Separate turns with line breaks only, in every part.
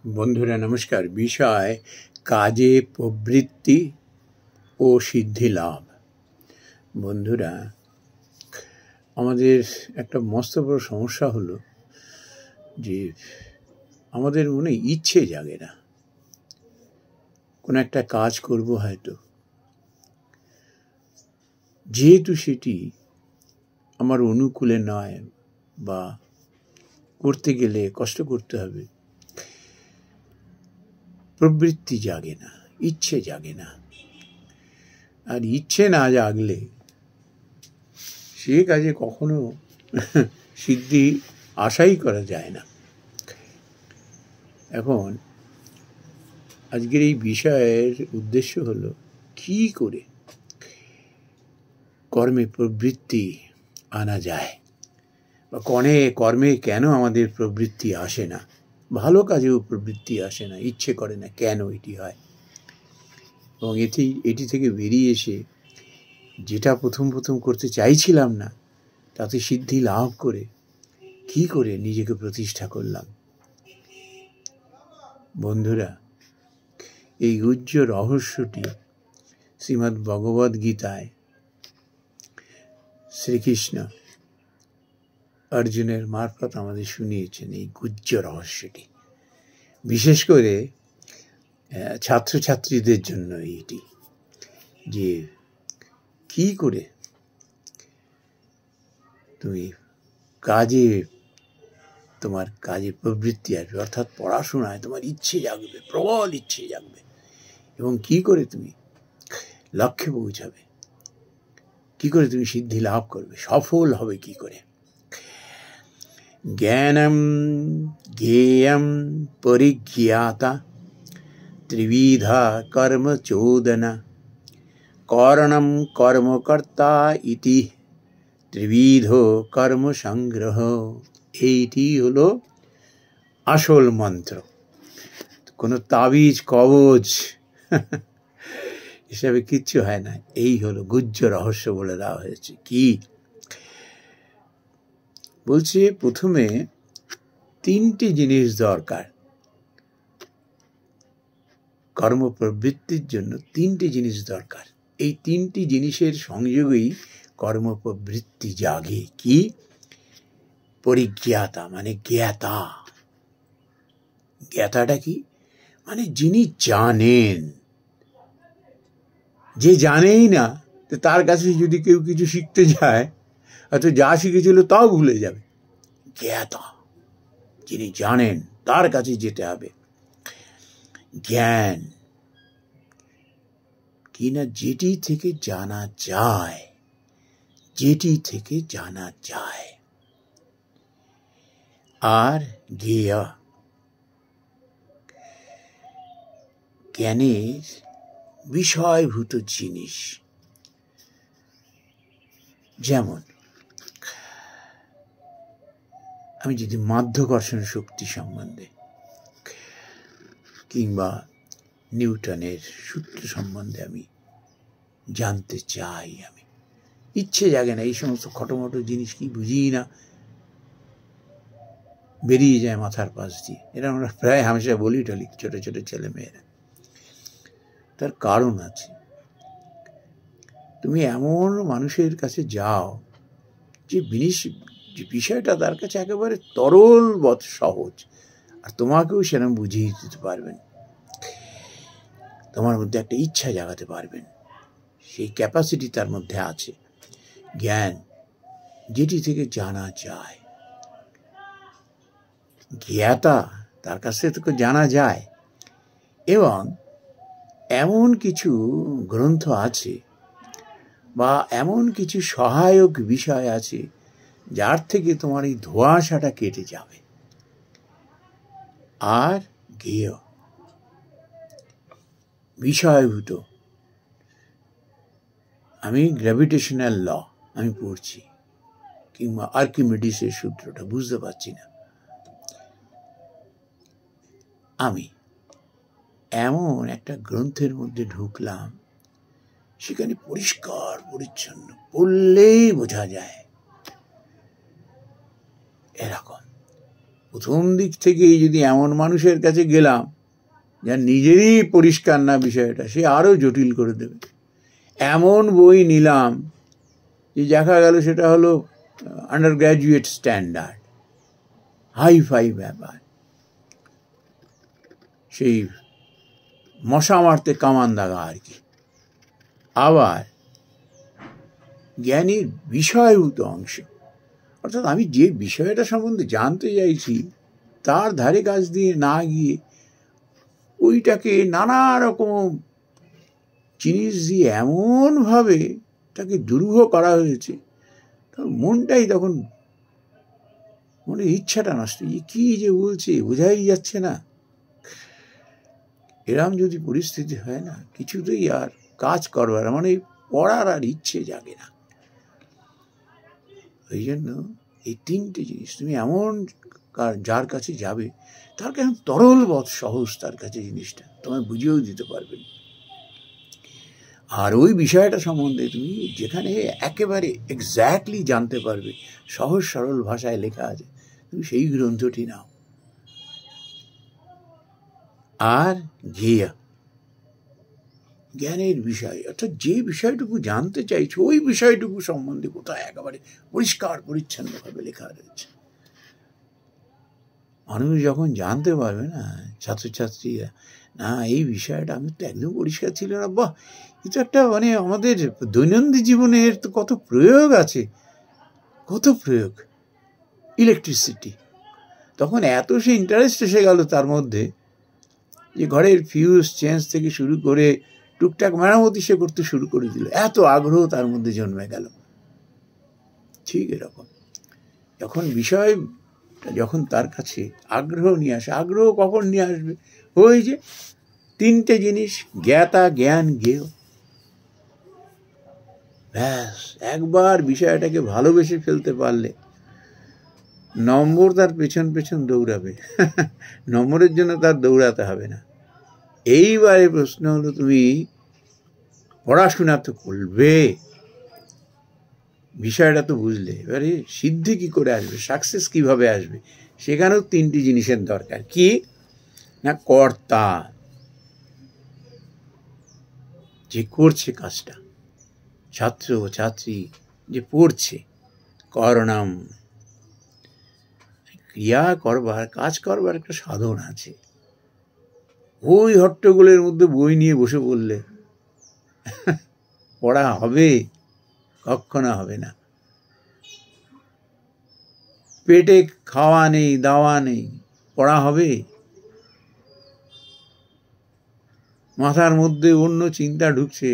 বন্ধুরা নমস্কার। বিষয় কাজে প্রবৃত্তি ও সিদ্ধি লাভ। বন্ধুরা, আমাদের একটা মস্ত বড় সমস্যা হলো যে আমাদের মনে ইচ্ছে জাগে না। কোনো একটা কাজ করব, হয়তো যেহেতু সেটি আমার অনুকূলে নয় বা করতে গেলে কষ্ট করতে হবে, প্রবৃত্তি জাগে না, ইচ্ছে জাগে না। আর ইচ্ছে না জাগলে সে কাজে কখনো সিদ্ধি আশাই করা যায় না। এখন আজকের এই বিষয়ের উদ্দেশ্য হলো কি করে কর্মে প্রবৃত্তি আনা যায়, বা কর্মে কেন আমাদের প্রবৃত্তি আসে না, ভালো কাজেও প্রবৃত্তি আসে না, ইচ্ছে করে না, কেন এটি হয়, এবং এটি থেকে বেরিয়ে এসে যেটা প্রথম করতে চাইছিলাম না তাতে সিদ্ধি লাভ করে কি করে নিজেকে প্রতিষ্ঠা করলাম। বন্ধুরা, এই গুহ্য রহস্যটি শ্রীমদ্ ভগবদ গীতায় শ্রীকৃষ্ণ অর্জুনের মারফত আমাদের শুনিয়েছেন। এই গুহ্য রহস্যটি বিশেষ করে ছাত্রছাত্রীদের জন্য এইটি, যে কি করে তুমি তোমার কাজে প্রবৃত্তি আসবে, অর্থাৎ পড়াশোনায় তোমার ইচ্ছে জাগবে, প্রবল ইচ্ছে জাগবে, এবং কি করে তুমি লক্ষ্যে পৌঁছাবে, কি করে তুমি সিদ্ধি লাভ করবে, সফল হবে কি করে। জ্ঞানম জ্ঞেয়ম পরিজ্ঞাতা ত্রিবিধা কর্ম চোদনা কারণম কর্মকর্তা ইতি ত্রিবিধ কর্ম সংগ্রহ। এইটি হলো আসল মন্ত্র। কোনো তাবিজ কবজ হিসাবে কিচ্ছু হয় না। এই হলো গুহ্য রহস্য বলে দেওয়া হয়েছে। কি বলছে? প্রথমে তিনটি জিনিস দরকার। কর্ম প্রবৃত্তির জন্য তিনটি জিনিস দরকার। এই তিনটি জিনিসের সংযোগেই কর্ম প্রবৃত্তি জাগে। কি? পরিজ্ঞাতা মানে জ্ঞাতা। জ্ঞাতাটা কি? মানে যিনি জানেন। যে জানেই না, তার কাছে যদি কেউ কিছু শিখতে যায়, হয়তো যা শিখেছিল তাও ভুলে যাবে। জ্ঞাতা, যিনি জানেন, তার কাছে যেতে হবে। জ্ঞান কি না, যেটি থেকে জানা যায়, যেটি থেকে জানা যায়। আর জ্ঞেয়, জ্ঞানের বিষয়ভূত জিনিস। যেমন আমি যদি মাধ্যাকর্ষণ শক্তি সম্বন্ধে কিংবা নিউটনের সূত্র সম্বন্ধে আমি জানতে চাই, আমি ইচ্ছে জাগে না। এই সমস্ত খটোমটো জিনিস কি বুঝি না, বেরিয়ে যায় মাথার পাশ দিয়ে। এটা আমরা প্রায় হামেশা বলি টলি, ছোট ছোট ছেলে মেয়েরা। তার কারণ আছে। তুমি এমন মানুষের কাছে যাও যে বিষয়টা তার কাছে একেবারে তরল বৎ সহজ, আর তোমাকেও সেরকম বুঝিয়ে দিতে পারবেন, তোমার মধ্যে একটা ইচ্ছা জাগাতে পারবেন, সেই ক্যাপাসিটি তার মধ্যে আছে। জ্ঞান, যেটি থেকে জানা যায়। জ্ঞাতা, তার কাছ থেকে জানা যায়। এবং এমন কিছু গ্রন্থ আছে বা এমন কিছু সহায়ক বিষয় আছে যার থেকে তোমার এই ধোঁয়াশাটা কেটে যাবে। আর জ্ঞেয়, বিষয়ভূত। আমি গ্র্যাভিটেশনাল ল আমি পড়ছি, কিংবা আর্কিমিডিসের সূত্রটা বুঝতে পারছি না, আমি এমন একটা গ্রন্থের মধ্যে ঢুকলাম, সেখানে পরিষ্কার পরিচ্ছন্ন, পড়লেই বোঝা যায় এরকম। প্রথম দিক থেকেই যদি এমন মানুষের কাছে গেলাম যার নিজেরই পরিষ্কার না বিষয়টা, সে আরও জটিল করে দেবে। এমন বই নিলাম যে দেখা গেল সেটা হলো undergraduate standard, hi-fi ব্যাপার, সেই মশা মারতে কামান দাগা আর কি। আবার জ্ঞানীর বিষয়ভূত অংশ, অর্থাৎ আমি যে বিষয়টা সম্বন্ধে জানতে চাইছি তার ধারে কাছ দিয়ে না গিয়ে ওইটাকে নানা রকম জিনিস দিয়ে এমনভাবে তাকে দুরূহ করা হয়েছে, মনটাই তখন মনের ইচ্ছাটা নষ্ট, কি যে বলছে বোঝাই যাচ্ছে না। এরম যদি পরিস্থিতি হয় না, কিছুতেই আর কাজ করবার মানে পড়ার আর ইচ্ছে জাগে না। ওই জন্য এই তিনটে জিনিস তুমি এমন যার কাছে যাবে তার কাছে তরল বধ সহজ, তার কাছে জিনিসটা তোমায় বুঝিয়েও দিতে পারবেন। আর ওই বিষয়টা সম্বন্ধে তুমি যেখানে একেবারে এক্স্যাক্টলি জানতে পারবে, সহজ সরল ভাষায় লেখা আছে, তুমি সেই গ্রন্থটি নাও। আর জ্ঞানের বিষয়, অর্থাৎ যে বিষয়টুকু জানতে চাইছো ওই বিষয়টুকু সম্বন্ধে কোথায় একেবারে পরিষ্কার পরিচ্ছন্নভাবে লেখা রয়েছে। মানুষ যখন জানতে পারবে না, ছাত্রছাত্রীরা, না এই বিষয়টা আমি তো একদম পরিষ্কার ছিল না, বাহ এ তো একটা মানে আমাদের দৈনন্দিন জীবনের তো কত প্রয়োগ আছে, কত প্রয়োগ, ইলেকট্রিসিটি, তখন এত সে ইন্টারেস্ট এসে গেল তার মধ্যে যে ঘরের ফিউজ চেঞ্জ থেকে শুরু করে টুকটাক মেরামতি সে করতে শুরু করে দিল, এত আগ্রহ তার মধ্যে জন্মে গেল। ঠিক এরকম যখন বিষয় যখন তার কাছে আগ্রহ নিয়ে আসে, আগ্রহ কখন নিয়ে আসবে? ওই যে তিনটে জিনিস, জ্ঞাতা জ্ঞান জ্ঞেয়, ব্যাস একবার বিষয়টাকে ভালোবেসে ফেলতে পারলে নম্বর তার পেছন পেছন দৌড়াবে, নম্বরের জন্য তার দৌড়াতে হবে না। এইবারে প্রশ্ন হলো তুমি পড়াশোনা তো করবে, বিষয়টা তো বুঝলে, এবারে সিদ্ধি কি করে আসবে, সাকসেস কিভাবে আসবে, সেখানেও তিনটি জিনিসের দরকার। কি না, কর্তা, যে করছে কাজটা, ছাত্র ছাত্রী যে পড়ছে, করণাম, ক্রিয়া করবার কাজ করবার একটা সাধন আছে। ওই হট্টগোলের মধ্যে বই নিয়ে বসে পড়লে পড়া হবে? কখনো হবে না। পেটে খাওয়া নেই, দাওয়া নেই, পড়া হবে? মাথার মধ্যে অন্য চিন্তা ঢুকছে,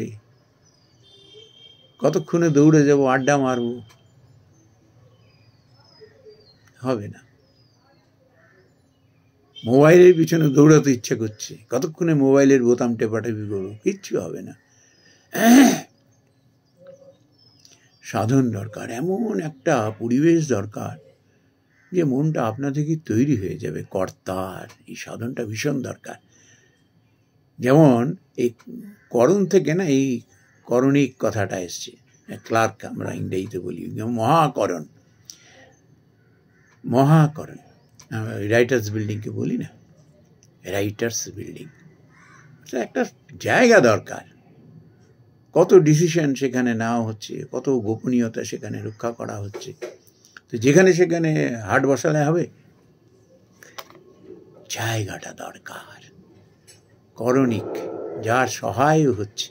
কতক্ষণে দৌড়ে যাব, আড্ডা মারবো, হবে না। মোবাইলের পিছনে দৌড়াতে ইচ্ছে করছে, কতক্ষণে মোবাইলের বোতাম টেপাটেপি করবো, কিচ্ছু হবে না। সাধন দরকার, এমন একটা পরিবেশ দরকার যে মনটা আপনা থেকে তৈরি হয়ে যাবে কর্তার। এই সাধনটা ভীষণ দরকার। যেমন এই করণ থেকে না এই করণিক কথাটা এসছে, ক্লার্ক আমরা ইংরেজিতে বলি, মহাকরণ, মহাকরণ, রাইটার্স বিল্ডিংকে বলি না, রাইটার্স বিল্ডিং, একটা জায়গা দরকার, কত ডিসিশন সেখানে নেওয়া হচ্ছে, কত গোপনীয়তা সেখানে রক্ষা করা হচ্ছে। তো যেখানে সেখানে হাট বসালে হবে? জায়গাটা দরকার। করণিক, যার সহায় হচ্ছে,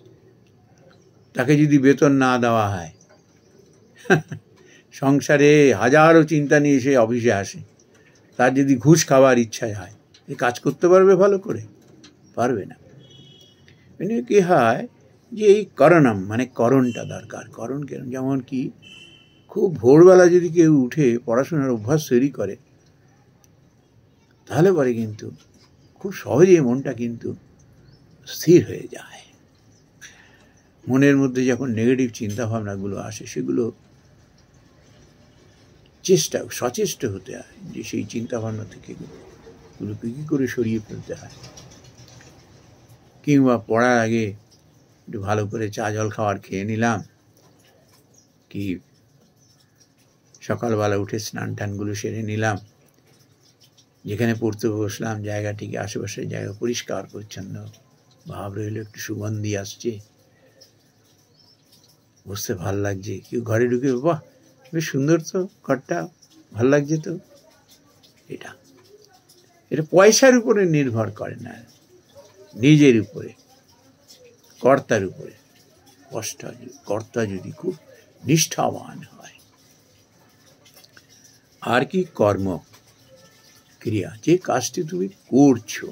তাকে যদি বেতন না দেওয়া হয়, সংসারে হাজারো চিন্তা নিয়ে সে অফিসে আসে, তার যদি ঘুষ খাওয়ার ইচ্ছা হয়, এ কাজ করতে পারবে ভালো করে? পারবে না। মানে কি হয় যে এই করণম মানে করণটা দরকার। করণ কেন? যেমন কি খুব ভোরবেলা যদি কেউ উঠে পড়াশোনার অভ্যাস তৈরি করে, তাহলে পরে কিন্তু খুব সহজেই মনটা কিন্তু স্থির হয়ে যায়। মনের মধ্যে যখন নেগেটিভ চিন্তাভাবনাগুলো আসে, সেগুলো সচেষ্ট হতে হয় যে সেই চিন্তাভাবনা থেকে গুলোকে কী করে সরিয়ে ফেলতে হয়। কিংবা পড়ার আগে একটু ভালো করে চা জল খাবার খেয়ে নিলাম, কি সকালবেলা উঠে স্নান টানগুলো সেরে নিলাম, যেখানে পড়তে বসলাম জায়গাটিকে, আশেপাশের জায়গা পরিষ্কার পরিচ্ছন্ন ভাব রইল, একটু সুগন্ধি আসছে, বসতে ভাল লাগছে। কেউ ঘরে ঢুকে বাহ বেশ সুন্দর তো ঘরটা, ভাল লাগছে তো। এটা পয়সার উপরে নির্ভর করে না, নিজের উপরে, কর্তার উপরে। কর্তা যদি খুব নিষ্ঠাবান হয়। আর কি? কর্ম ক্রিয়া, যে কাজটি তুমি করছো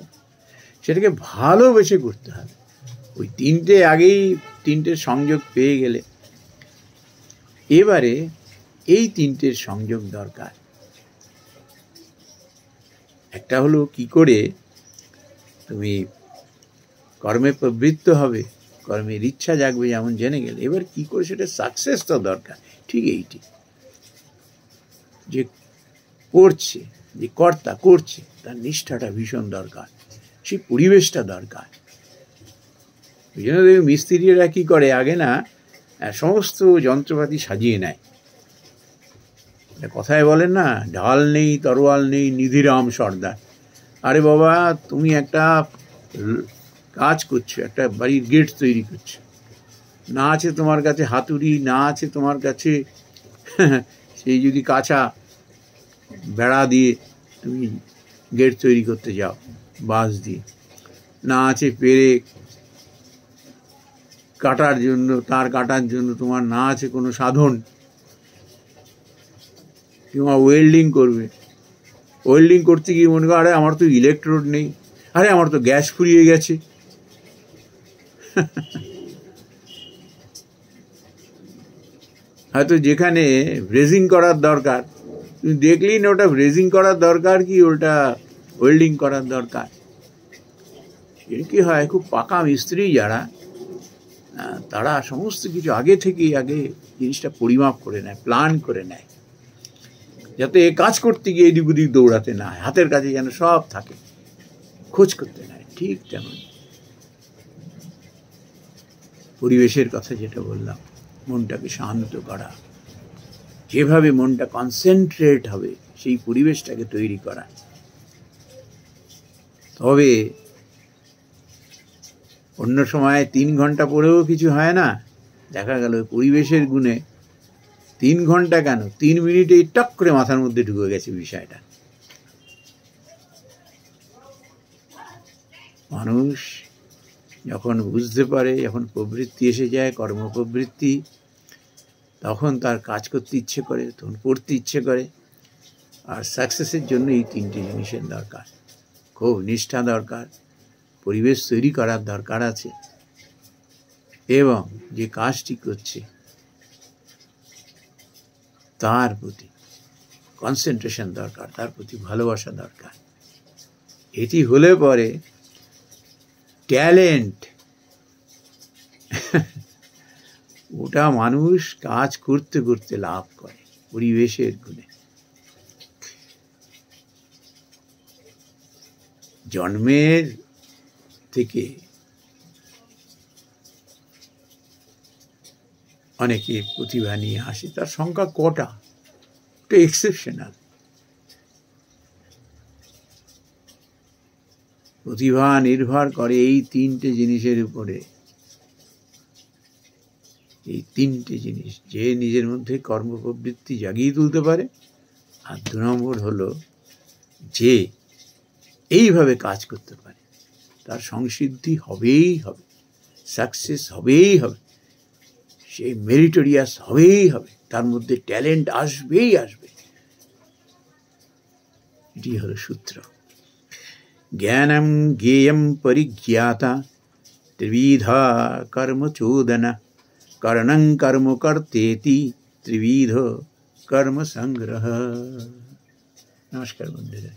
সেটাকে ভালোবেসে করতে হবে। ওই তিনটে সংযোগ পেয়ে গেলে এবারে এই তিনটের সংযোগ দরকার। একটা হলো কি করে তুমি কর্মে প্রবৃত্ত হবে, কর্মের ইচ্ছা জাগবে, যেমন জেনে গেলে। এবার কি করে সেটা সাকসেস তো দরকার। ঠিক এইটি, যে করছে, যে কর্তা করছে, তার নিষ্ঠাটা ভীষণ দরকার, সেই পরিবেশটা দরকার। ওই জন্য দেখবে মিস্ত্রিরা কি করে, আগে না সমস্ত যন্ত্রপাতি সাজিয়ে নেয়। কথায় বলেন না, ঢাল নেই তরোয়াল নেই নিধিরাম সর্দার। আরে বাবা, তুমি একটা কাজ করছো, একটা বাড়ির গেট তৈরি করছো, না আছে তোমার কাছে হাতুড়ি, না আছে তোমার কাছে সেই যদি কাঁচা বেড়া দিয়ে তুমি গেট তৈরি করতে যাও বাঁশ দিয়ে, না আছে পেরেক কাটার জন্য, তার কাটার জন্য তোমার না আছে কোনো সাধন, কিংবা ওয়েল্ডিং করবে, ওয়েল্ডিং করতে গিয়ে মনে করো আরে আমার তো ইলেকট্রোড নেই, আরে আমার তো গ্যাস ফুরিয়ে গেছে। হয়তো যেখানে ব্রেজিং করার দরকার, তুমি দেখলেই না ওটা ব্রেজিং করার দরকার কি ওটা ওয়েল্ডিং করার দরকার। এর কি হয়, খুব পাকা মিস্ত্রি যারা, তারা সমস্ত কিছু আগে জিনিসটা পরিমাপ করে নেয়, প্ল্যান করে নেয়, যাতে কাজ করতে গিয়ে এদিক ওদিক দৌড়াতে না হয়, হাতের কাছে যেন সব থাকে, খোঁজ করতে নেয়। ঠিক তেমন পরিবেশের কথা যেটা বললাম, মনটাকে শান্ত করা, যেভাবে মনটা কনসেন্ট্রেট হবে সেই পরিবেশটাকে তৈরি করা। তবে অন্য সময় 3 ঘন্টা পড়েও কিছু হয় না, দেখা গেল পরিবেশের গুণে 3 ঘন্টা কেন 3 মিনিটেই টক করে মাথার মধ্যে ঢুকে গেছে বিষয়টা। মানুষ যখন বুঝতে পারে, যখন প্রবৃত্তি এসে যায়, কর্মপ্রবৃত্তি, তখন তার কাজ করতে ইচ্ছে করে, তখন পড়তে ইচ্ছে করে। আর সাকসেসের জন্য এই 3টে জিনিসের দরকার, খুব নিষ্ঠা দরকার, পরিবেশ তৈরি করার দরকার আছে, এবং যে কাজটি করছে তার প্রতি কনসেন্ট্রেশন দরকার, তার প্রতি ভালোবাসা দরকার। এটি হলে পরে ট্যালেন্ট, ওটা মানুষ কাজ করতে করতে লাভ করে পরিবেশের গুণে। জন্মের থেকে অনেকে প্রতিভা নিয়ে আসে, তার সংখ্যা কটা, এটা এক্সেপশনাল। প্রতিভা নির্ভর করে এই 3টে জিনিসের উপরে। এই 3টে জিনিস, যে নিজের মধ্যে কর্মপ্রবৃত্তি জাগিয়ে তুলতে পারে, আর 2 নম্বর হলো যে এইভাবে কাজ করতে পারে, তার সংসিদ্ধি হবেই হবে, সাকসেস হবেই হবে, সে মেরিটোরিয়াস হবেই হবে, তার মধ্যে ট্যালেন্ট আসবেই আসবে। এটি হলো সূত্র। জ্ঞানম জ্ঞেয়ম পরিজ্ঞাতা ত্রিবিধা কর্মচোদনা করণং কর্ম কর্তেতি ত্রিবিধ কর্ম সংগ্রহ। নমস্কার বন্ধুরা।